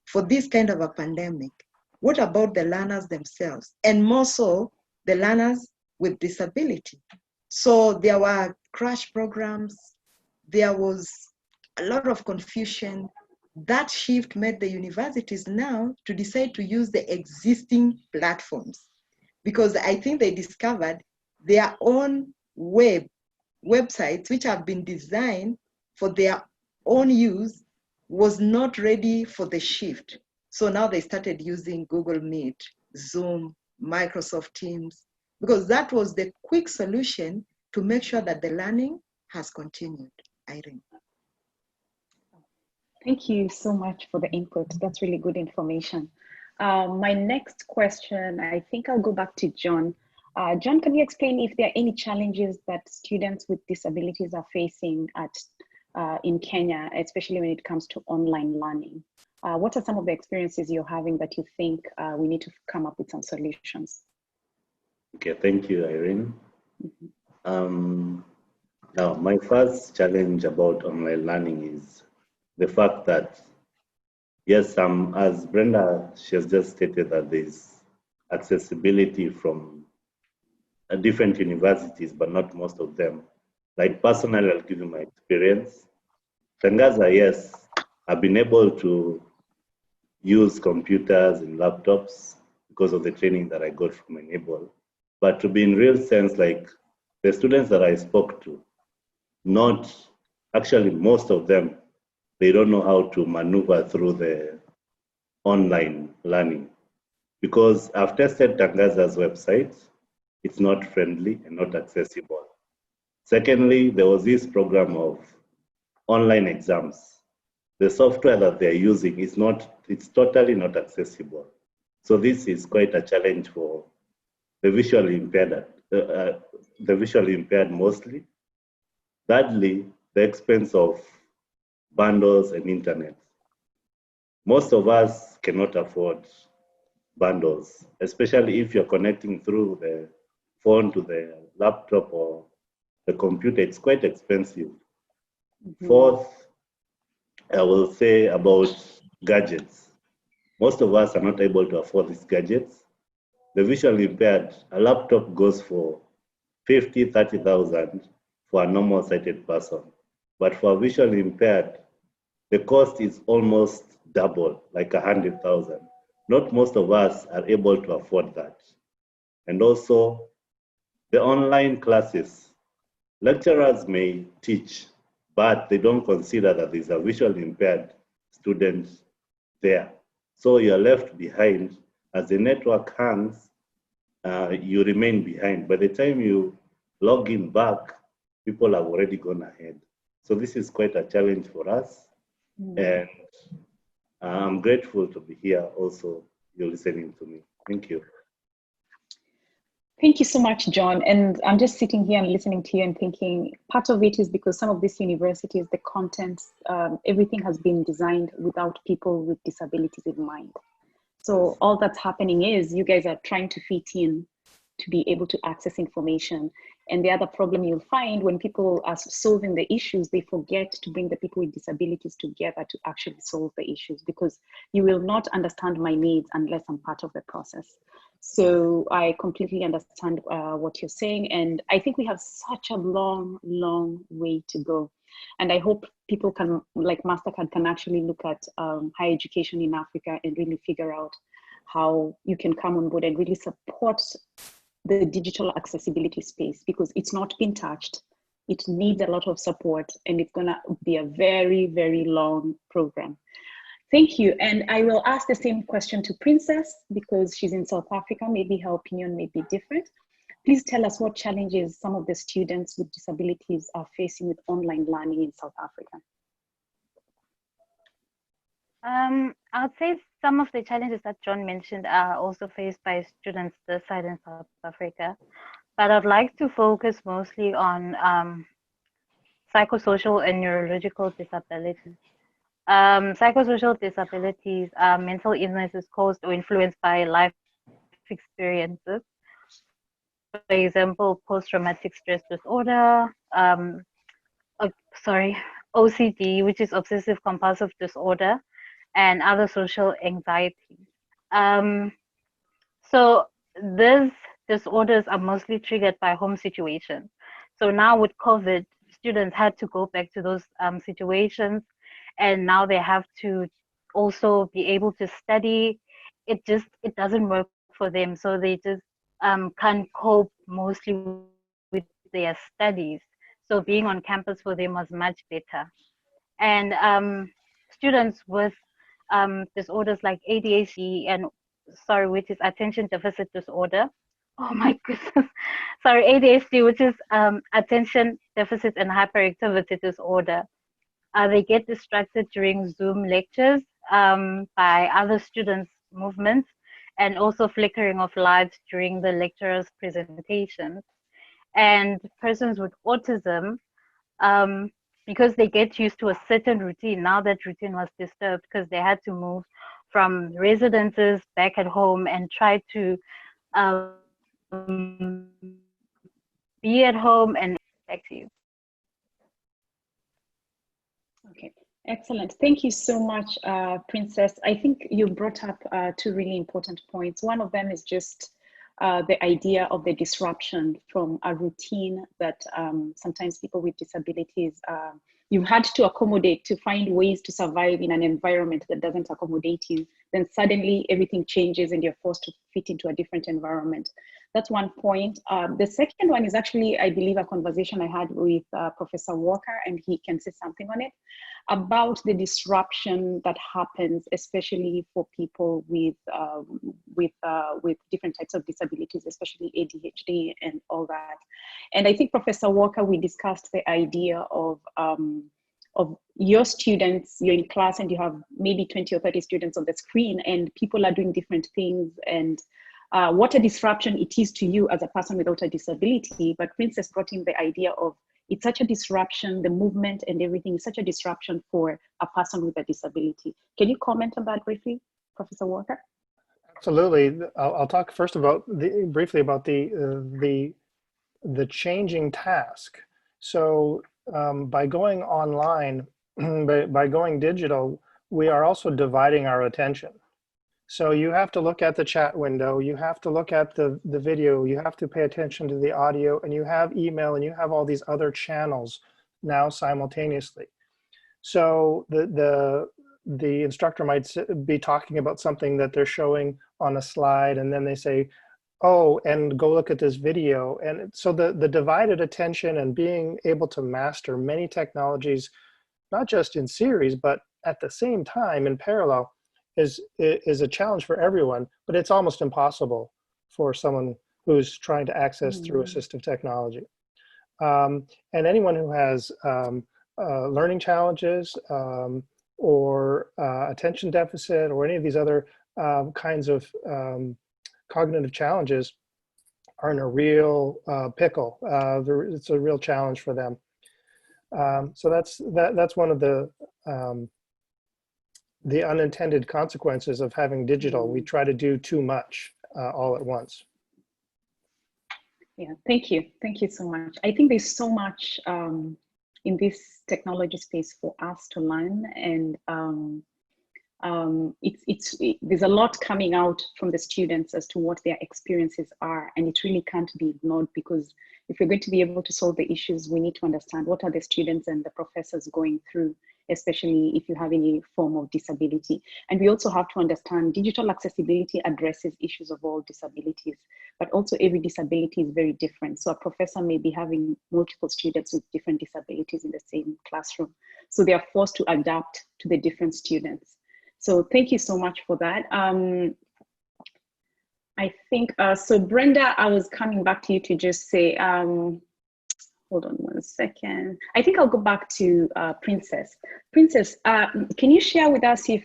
for this kind of a pandemic, what about the learners themselves? And more so, the learners with disability. So there were crash programs, there was a lot of confusion. That shift made the universities now to decide to use the existing platforms, because I think they discovered their own websites, which have been designed for their own use, was not ready for the shift. So now they started using Google Meet, Zoom, Microsoft Teams, because that was the quick solution to make sure that the learning has continued. Irene. Thank you so much for the input. That's really good information. My next question, I think I'll go back to John. John, can you explain if there are any challenges that students with disabilities are facing in Kenya, especially when it comes to online learning? What are some of the experiences you're having that you think we need to come up with some solutions? Okay, thank you, Irene. Now, my first challenge about online learning is the fact that, yes, as Brenda, she has just stated that there's accessibility from different universities, but not most of them. Like personally, I'll give you my experience. Tangaza, yes, I've been able to use computers and laptops because of the training that I got from Enable. But to be in real sense, like the students that I spoke to, actually most of them, they don't know how to maneuver through the online learning. Because I've tested Tangaza's website, it's not friendly and not accessible. Secondly, there was this program of online exams. The software that they're using it's totally not accessible. So this is quite a challenge for the visually impaired mostly. Thirdly, the expense of bundles and internet. Most of us cannot afford bundles, especially if you're connecting through the phone to the laptop or the computer. It's quite expensive. Fourth, I will say about gadgets. Most of us are not able to afford these gadgets. The visually impaired, a laptop goes for 50, 30,000 for a normal sighted person. But for a visually impaired, the cost is almost double, like 100,000. Not most of us are able to afford that. And also, the online classes. Lecturers may teach, but they don't consider that there's a visually impaired student there. So you're left behind. As the network hangs, you remain behind. By the time you log in back, people have already gone ahead. So this is quite a challenge for us. And I'm grateful to be here also. You're listening to me. Thank you. Thank you so much, John. And I'm just sitting here and listening to you and thinking part of it is because some of these universities, the content, everything has been designed without people with disabilities in mind. So all that's happening is you guys are trying to fit in to be able to access information. And the other problem you'll find when people are solving the issues, they forget to bring the people with disabilities together to actually solve the issues, because you will not understand my needs unless I'm part of the process. So I completely understand what you're saying. And I think we have such a long, long way to go. And I hope people can, like MasterCard, can actually look at higher education in Africa and really figure out how you can come on board and really support the digital accessibility space, because it's not been touched. It needs a lot of support, and it's gonna be a very, very long program. Thank you. And I will ask the same question to Princess, because she's in South Africa. Maybe her opinion may be different. Please tell us what challenges some of the students with disabilities are facing with online learning in South Africa. I would say some of the challenges that John mentioned are also faced by students this side in South Africa, but I'd like to focus mostly on psychosocial and neurological disabilities. Psychosocial disabilities are mental illnesses caused or influenced by life experiences. For example, post-traumatic stress disorder, OCD, which is obsessive compulsive disorder, and other social anxieties. So these disorders are mostly triggered by home situations. So now with COVID, students had to go back to those situations, and now they have to also be able to study. It doesn't work for them, so they just can't cope mostly with their studies. So being on campus for them was much better. And students with disorders like ADHD and which is attention deficit disorder. Oh my goodness. Sorry, ADHD, which is attention deficit and hyperactivity disorder. They get distracted during Zoom lectures by other students' movements and also flickering of lights during the lecturer's presentations. And persons with autism, because they get used to a certain routine, now that routine was disturbed because they had to move from residences back at home and try to be at home and back to you. Okay, excellent. Thank you so much, Princess. I think you brought up two really important points. One of them is just the idea of the disruption from a routine that sometimes people with disabilities, you've had to accommodate to find ways to survive in an environment that doesn't accommodate you. Then suddenly everything changes and you're forced to fit into a different environment. That's one point. The second one is actually, I believe, a conversation I had with Professor Walker, and he can say something on it, about the disruption that happens, especially for people with different types of disabilities, especially ADHD and all that. And I think Professor Walker, we discussed the idea of your students, you're in class and you have maybe 20 or 30 students on the screen and people are doing different things, and what a disruption it is to you as a person without a disability. But Princess brought in the idea of it's such a disruption, the movement and everything is such a disruption for a person with a disability. Can you comment on that briefly, Professor Walker? Absolutely. I'll talk first briefly about the changing task. So by going online, by going digital, we are also dividing our attention. So you have to look at the chat window, you have to look at the video, you have to pay attention to the audio, and you have email, and you have all these other channels now simultaneously. So the instructor might be talking about something that they're showing on a slide, and then they say, oh, and go look at this video. And so the divided attention and being able to master many technologies, not just in series, but at the same time in parallel, is a challenge for everyone, but it's almost impossible for someone who's trying to access through assistive technology. And anyone who has learning challenges or attention deficit or any of these other kinds of cognitive challenges are in a real pickle. It's a real challenge for them. So that's one of the unintended consequences of having digital. We try to do too much all at once. Yeah, thank you. Thank you so much. I think there's so much in this technology space for us to learn, and there's a lot coming out from the students as to what their experiences are, and it really can't be ignored, because if we're going to be able to solve the issues, we need to understand what are the students and the professors going through, especially if you have any form of disability. And we also have to understand digital accessibility addresses issues of all disabilities, but also every disability is very different. So a professor may be having multiple students with different disabilities in the same classroom. So they are forced to adapt to the different students. So thank you so much for that. I think, so Brenda, I was coming back to you to just say, hold on one second. I think I'll go back to Princess. Princess, can you share with us if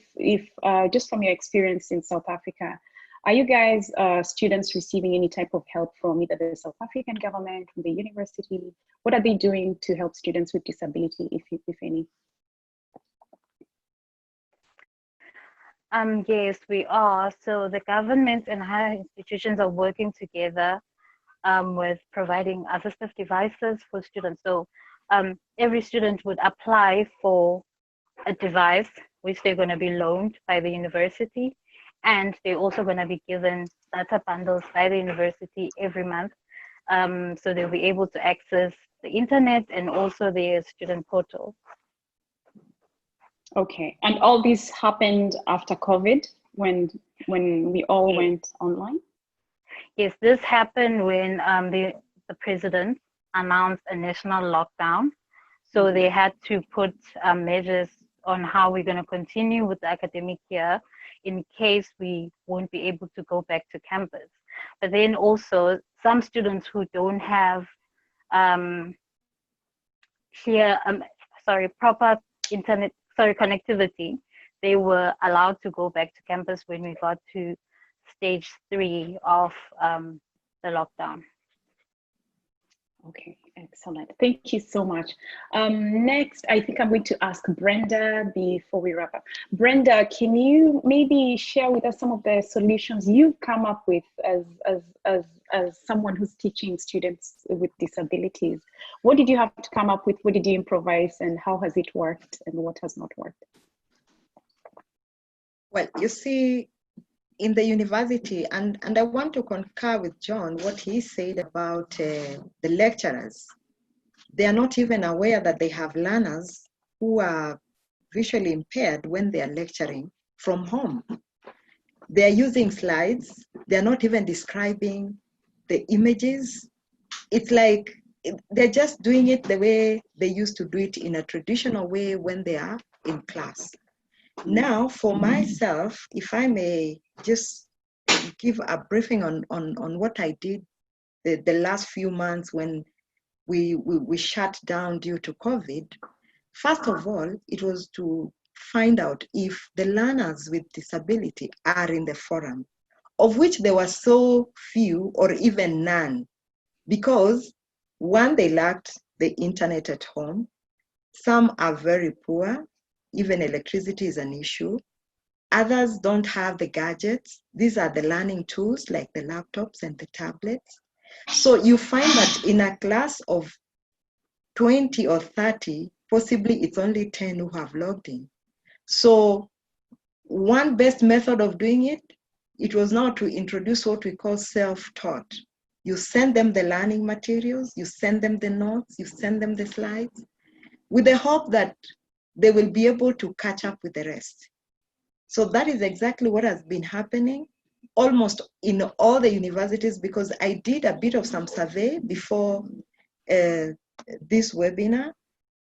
just from your experience in South Africa, are you guys students receiving any type of help from either the South African government, from the university? What are they doing to help students with disability, if any? Yes, we are. So the government and higher institutions are working together with providing assistive devices for students. So every student would apply for a device which they're going to be loaned by the university, and they're also going to be given data bundles by the university every month. So they'll be able to access the internet and also their student portal. Okay, and all this happened after COVID when we all went online? Yes, this happened when the president announced a national lockdown. So they had to put measures on how we're going to continue with the academic year in case we won't be able to go back to campus. But then also some students who don't have proper internet, connectivity, they were allowed to go back to campus when we got to stage 3 of the lockdown. Okay, excellent. Thank you so much. Next, I think I'm going to ask Brenda before we wrap up. Brenda, can you maybe share with us some of the solutions you've come up with as someone who's teaching students with disabilities? What did you have to come up with? What did you improvise, and how has it worked, and what has not worked? Well, you see, in the university, and I want to concur with John, what he said about the lecturers. They are not even aware that they have learners who are visually impaired when they are lecturing from home. They are using slides. They are not even describing the images. It's like they're just doing it the way they used to do it in a traditional way when they are in class. Now, for myself, if I may just give a briefing on what I did the last few months when we shut down due to COVID. First of all, it was to find out if the learners with disability are in the forum, of which there were so few or even none, because one, they lacked the internet at home. Some are very poor. Even electricity is an issue. Others don't have the gadgets. These are the learning tools like the laptops and the tablets. So you find that in a class of 20 or 30, possibly it's only 10 who have logged in. So one best method of doing it, it was now to introduce what we call self-taught. You send them the learning materials, you send them the notes, you send them the slides, with the hope that they will be able to catch up with the rest. So that is exactly what has been happening almost in all the universities, because I did a bit of some survey before this webinar,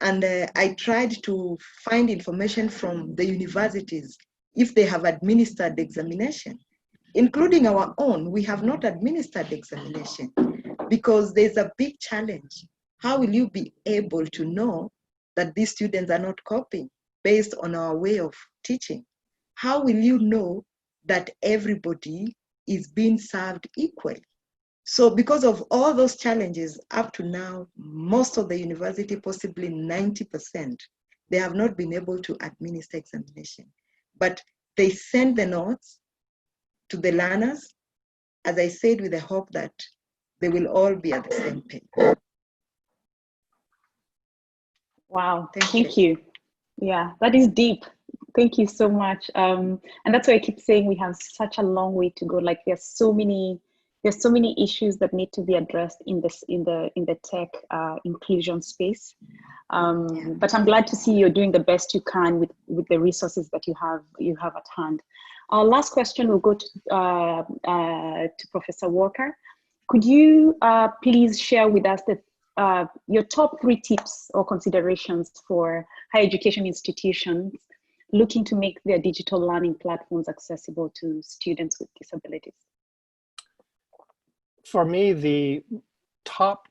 and I tried to find information from the universities if they have administered the examination. Including our own, we have not administered the examination because there's a big challenge. How will you be able to know that these students are not copying based on our way of teaching? How will you know that everybody is being served equally? So because of all those challenges, up to now, most of the university, possibly 90%, they have not been able to administer examination. But they send the notes to the learners, as I said, with the hope that they will all be at the same page. Wow, thank you. Yeah, that is deep. Thank you so much. And that's why I keep saying we have such a long way to go. Like there's so many issues that need to be addressed in the tech inclusion space. But I'm glad to see you're doing the best you can with the resources that you have at hand. Our last question will go to Professor Walker. Could you please share with us your top 3 tips or considerations for higher education institutions looking to make their digital learning platforms accessible to students with disabilities? For me, the top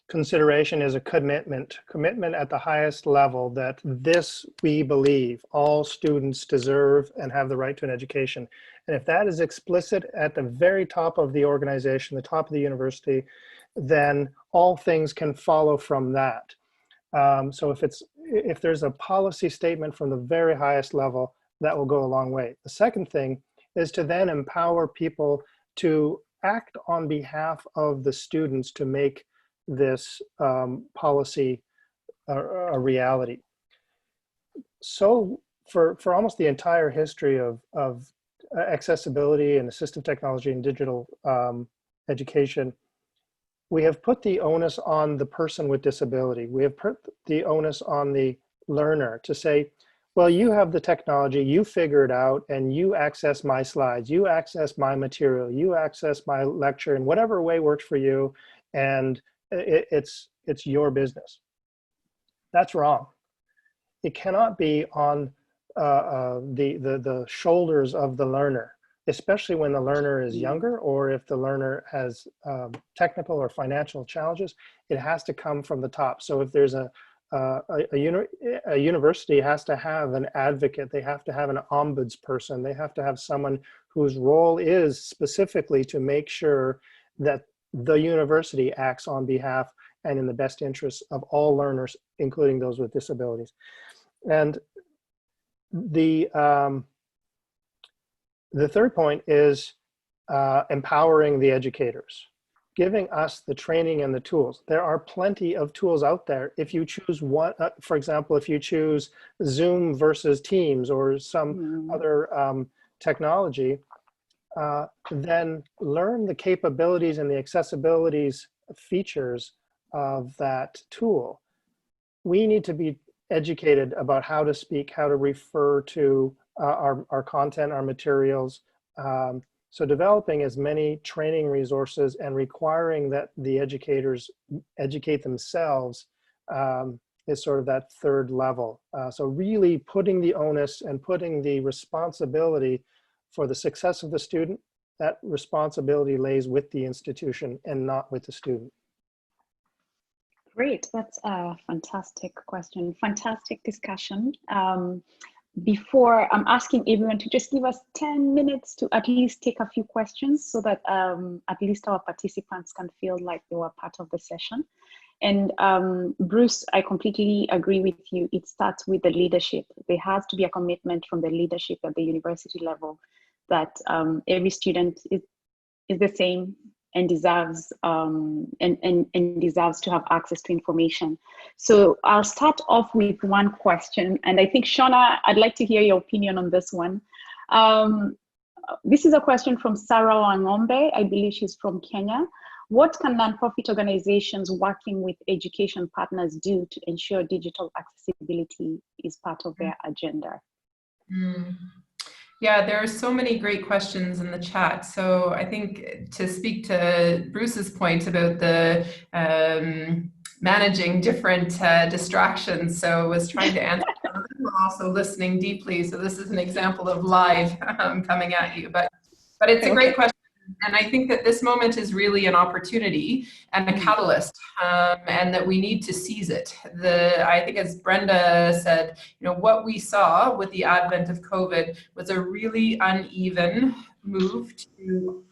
consideration is a commitment at the highest level that this, we believe, all students deserve and have the right to an education. And if that is explicit at the very top of the organization, the top of the university, then all things can follow from that. So if if there's a policy statement from the very highest level, that will go a long way. The second thing is to then empower people to act on behalf of the students to make this policy a reality. So for almost the entire history of accessibility and assistive technology and digital education, we have put the onus on the person with disability. We have put the onus on the learner to say, well, you have the technology, you figure it out, and you access my slides, you access my material, you access my lecture in whatever way works for you, and it's your business. That's wrong. It cannot be on the shoulders of the learner, especially when the learner is younger, or if the learner has technical or financial challenges. It has to come from the top. So if there's a university has to have an advocate, they have to have an ombudsperson, they have to have someone whose role is specifically to make sure that the university acts on behalf and in the best interests of all learners, including those with disabilities. And the third point is empowering the educators, giving us the training and the tools. There are plenty of tools out there. If you choose one, for example, if you choose Zoom versus Teams or some other technology, then learn the capabilities and the accessibilities features of that tool. We need to be educated about how to speak, how to refer to our content, our materials. So developing as many training resources and requiring that the educators educate themselves is sort of that third level. So really putting the onus and putting the responsibility for the success of the student, that responsibility lays with the institution and not with the student. Great, that's a fantastic question, fantastic discussion. Before I'm asking everyone to just give us 10 minutes to at least take a few questions so that at least our participants can feel like they were part of the session. And Bruce, I completely agree with you. It starts with the leadership. There has to be a commitment from the leadership at the university level that every student is the same and deserves and deserves to have access to information. So I'll start off with one question, and I think Shona, I'd like to hear your opinion on this one. This is a question from Sarah Wangombe. I believe she's from Kenya. What can nonprofit organizations working with education partners do to ensure digital accessibility is part of their agenda? Yeah, there are so many great questions in the chat. So I think to speak to Bruce's point about the managing different distractions, so I was trying to answer some of them, while also listening deeply. So this is an example of live coming at you, but it's a great question. And I think that this moment is really an opportunity and a catalyst, and that we need to seize it. I think, as Brenda said, what we saw with the advent of COVID was a really uneven move to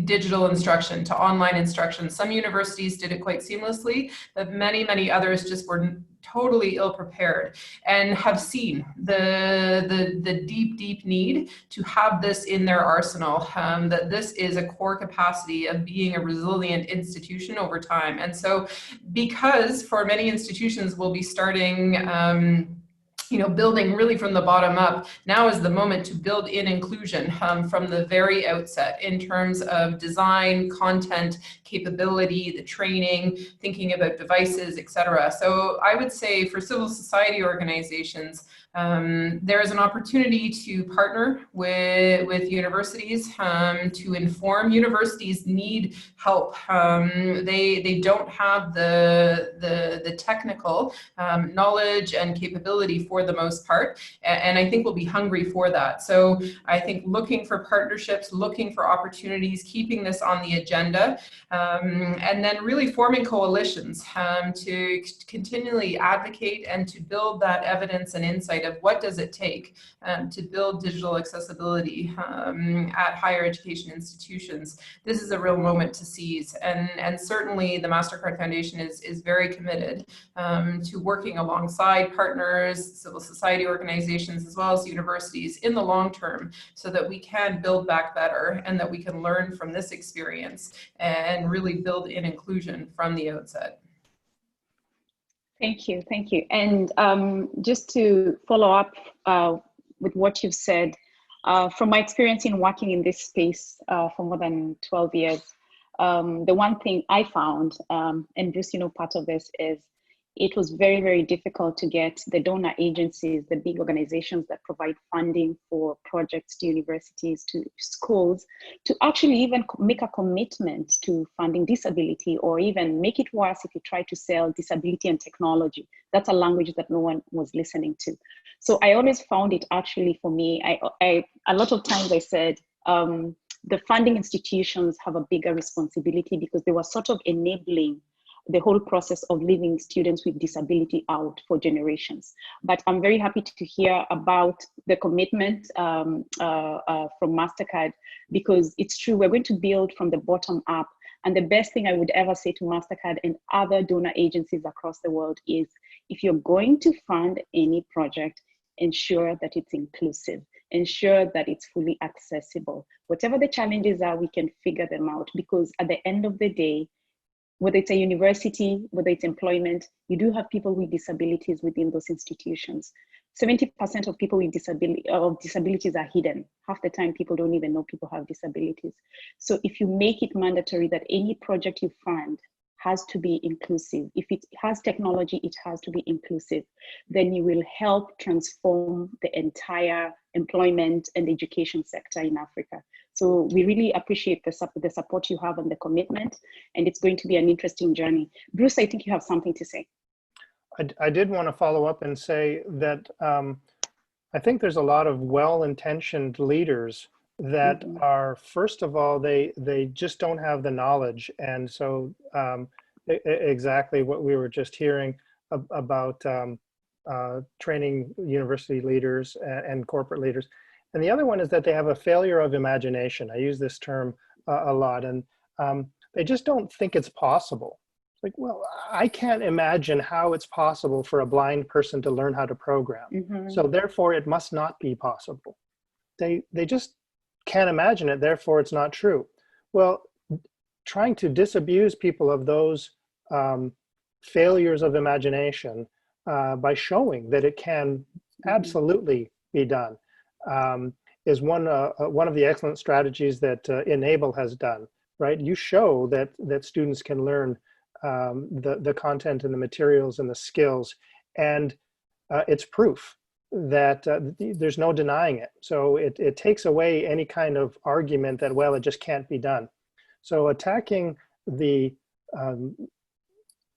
digital instruction, to online instruction. Some universities did it quite seamlessly, but many others just were totally ill-prepared and have seen the deep need to have this in their arsenal, that this is a core capacity of being a resilient institution over time. And so because for many institutions will be starting building really from the bottom up, now is the moment to build in inclusion from the very outset in terms of design, content, capability, the training, thinking about devices, etc. So I would say for civil society organizations, there is an opportunity to partner with universities to inform. Universities need help. They don't have the technical knowledge and capability for for the most part, and I think we'll be hungry for that. So I think looking for partnerships, looking for opportunities, keeping this on the agenda, and then really forming coalitions to continually advocate and to build that evidence and insight of what does it take to build digital accessibility at higher education institutions. This is a real moment to seize, and certainly the MasterCard Foundation is very committed to working alongside partners, civil society organizations, as well as universities in the long term, so that we can build back better and that we can learn from this experience and really build in inclusion from the outset. Thank you, thank you. And just to follow up with what you've said, from my experience in working in this space for more than 12 years, the one thing I found, and Bruce, you know, part of this is it was very, very difficult to get the donor agencies, the big organizations that provide funding for projects to universities, to schools, to actually even make a commitment to funding disability, or even make it worse if you try to sell disability and technology. That's a language that no one was listening to. So I always found it actually, for me, a lot of times I said, the funding institutions have a bigger responsibility because they were sort of enabling the whole process of leaving students with disability out for generations. But I'm very happy to hear about the commitment from MasterCard, because it's true, we're going to build from the bottom up. And the best thing I would ever say to MasterCard and other donor agencies across the world is, if you're going to fund any project, ensure that it's inclusive, ensure that it's fully accessible. Whatever the challenges are, we can figure them out, because at the end of the day, whether it's a university, whether it's employment, you do have people with disabilities within those institutions. 70% of people with disabilities are hidden. Half the time, people don't even know people have disabilities. So if you make it mandatory that any project you fund has to be inclusive, if it has technology, it has to be inclusive, then you will help transform the entire employment and education sector in Africa. So we really appreciate the support you have and the commitment, and it's going to be an interesting journey. Bruce, I think you have something to say. I did want to follow up and say that I think there's a lot of well-intentioned leaders that are, first of all, they just don't have the knowledge. And so exactly what we were just hearing about training university leaders and corporate leaders. And the other one is that they have a failure of imagination. I use this term a lot, and they just don't think it's possible. Like, well, I can't imagine how it's possible for a blind person to learn how to program. So therefore it must not be possible. They just can't imagine it, therefore it's not true. Well, trying to disabuse people of those failures of imagination by showing that it can absolutely be done is one of the excellent strategies that Enable has done, right? You show that students can learn the content and the materials and the skills, and it's proof that there's no denying it. So it takes away any kind of argument that, well, it just can't be done. So attacking the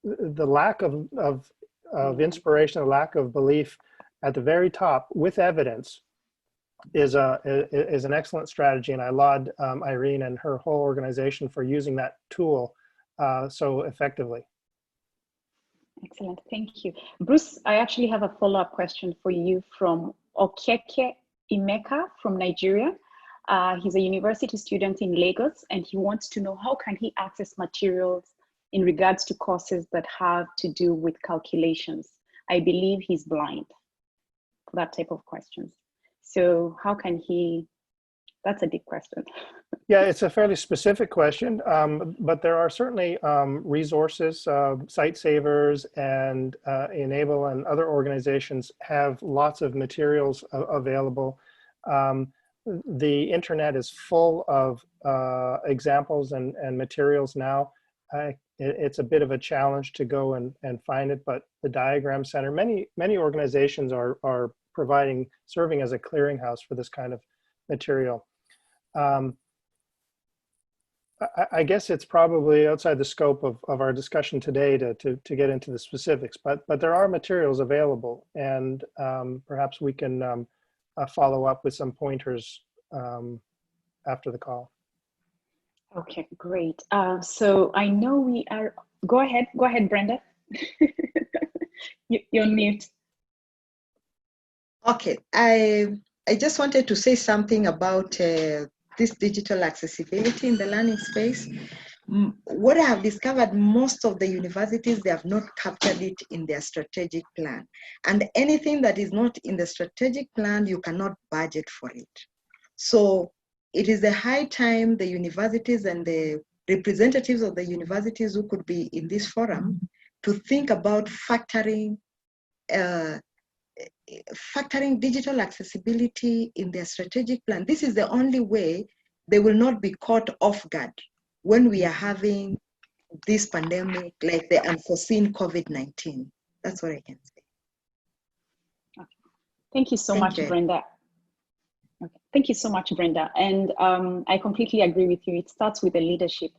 lack of inspiration, the lack of belief at the very top with evidence is an excellent strategy, and I laud Irene and her whole organization for using that tool so effectively. Excellent, thank you. Bruce, I actually have a follow-up question for you from Okeke Imeka from Nigeria. He's a university student in Lagos, and he wants to know how can he access materials in regards to courses that have to do with calculations. I believe he's blind for that type of questions. So how can he, that's a deep question. Yeah, it's a fairly specific question, but there are certainly resources, Site Savers and Enable and other organizations have lots of materials available. The internet is full of examples and materials now. It's a bit of a challenge to go and find it, but the Diagram Center, many organizations are serving as a clearinghouse for this kind of material. I guess it's probably outside the scope of our discussion today to get into the specifics, but there are materials available, and perhaps we can follow up with some pointers after the call. Okay, great. So I know we are, go ahead, Brenda. You're on mute. Okay, I just wanted to say something about this digital accessibility in the learning space. What I have discovered, most of the universities, they have not captured it in their strategic plan. And anything that is not in the strategic plan, you cannot budget for it. So it is a high time the universities and the representatives of the universities who could be in this forum to think about factoring digital accessibility in their strategic plan. This is the only way they will not be caught off guard when we are having this pandemic, like the unforeseen COVID-19. That's what I can say. Okay. Thank you so much, Brenda. Okay. Thank you so much, Brenda. And I completely agree with you. It starts with the leadership.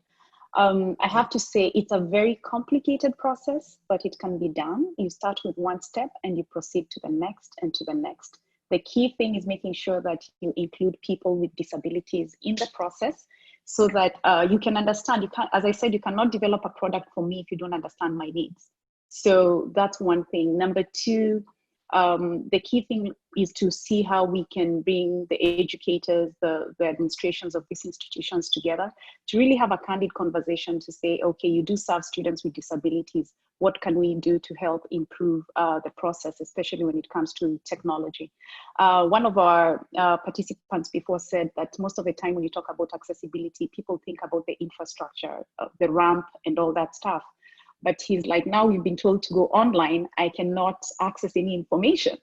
I have to say it's a very complicated process, but it can be done. You start with one step and you proceed to the next and to the next. The key thing is making sure that you include people with disabilities in the process so that you can understand. You can't, as I said, you cannot develop a product for me if you don't understand my needs. So that's one thing. Number two, the key thing is to see how we can bring the educators, the administrations of these institutions together to really have a candid conversation to say, okay, you do serve students with disabilities. What can we do to help improve the process, especially when it comes to technology? One of our participants before said that most of the time when you talk about accessibility, people think about the infrastructure, the ramp and all that stuff. But he's like, now we've been told to go online, I cannot access any information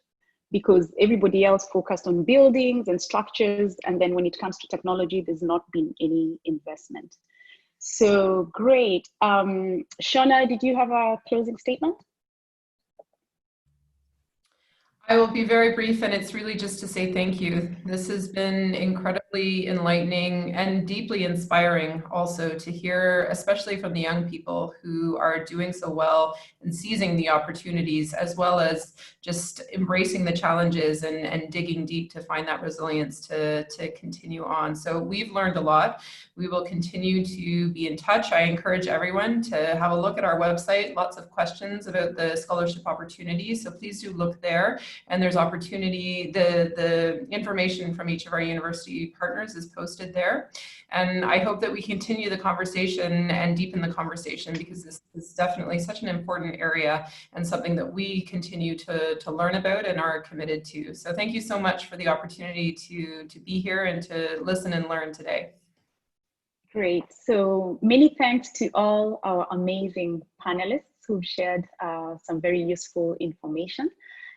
because everybody else focused on buildings and structures. And then when it comes to technology, there's not been any investment. So great. Shona, did you have a closing statement? I will be very brief, and it's really just to say thank you. This has been incredibly enlightening and deeply inspiring also to hear, especially from the young people who are doing so well and seizing the opportunities, as well as just embracing the challenges and digging deep to find that resilience to continue on. So we've learned a lot. We will continue to be in touch. I encourage everyone to have a look at our website, lots of questions about the scholarship opportunities. So please do look there. And there's opportunity, the information from each of our university partners is posted there. And I hope that we continue the conversation and deepen the conversation, because this is definitely such an important area and something that we continue to learn about and are committed to. So thank you so much for the opportunity to be here and to listen and learn today. Great. So many thanks to all our amazing panelists who've shared some very useful information.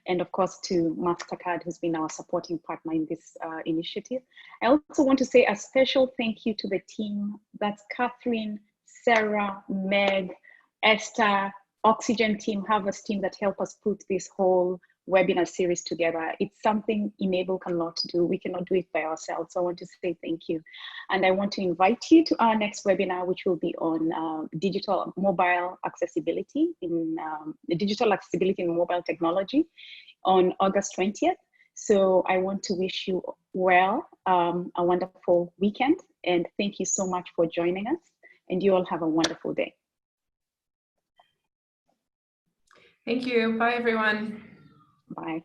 And of course to MasterCard, who's been our supporting partner in this initiative. I also want to say a special thank you to the team. That's Catherine, Sarah, Meg, Esther, Oxygen team, Harvest team that help us put this whole webinar series together. It's something Enable cannot do. We cannot do it by ourselves. So I want to say thank you. And I want to invite you to our next webinar, which will be on digital mobile accessibility in mobile technology on August 20th. So I want to wish you well, a wonderful weekend. And thank you so much for joining us. And you all have a wonderful day. Thank you. Bye, everyone. Bye.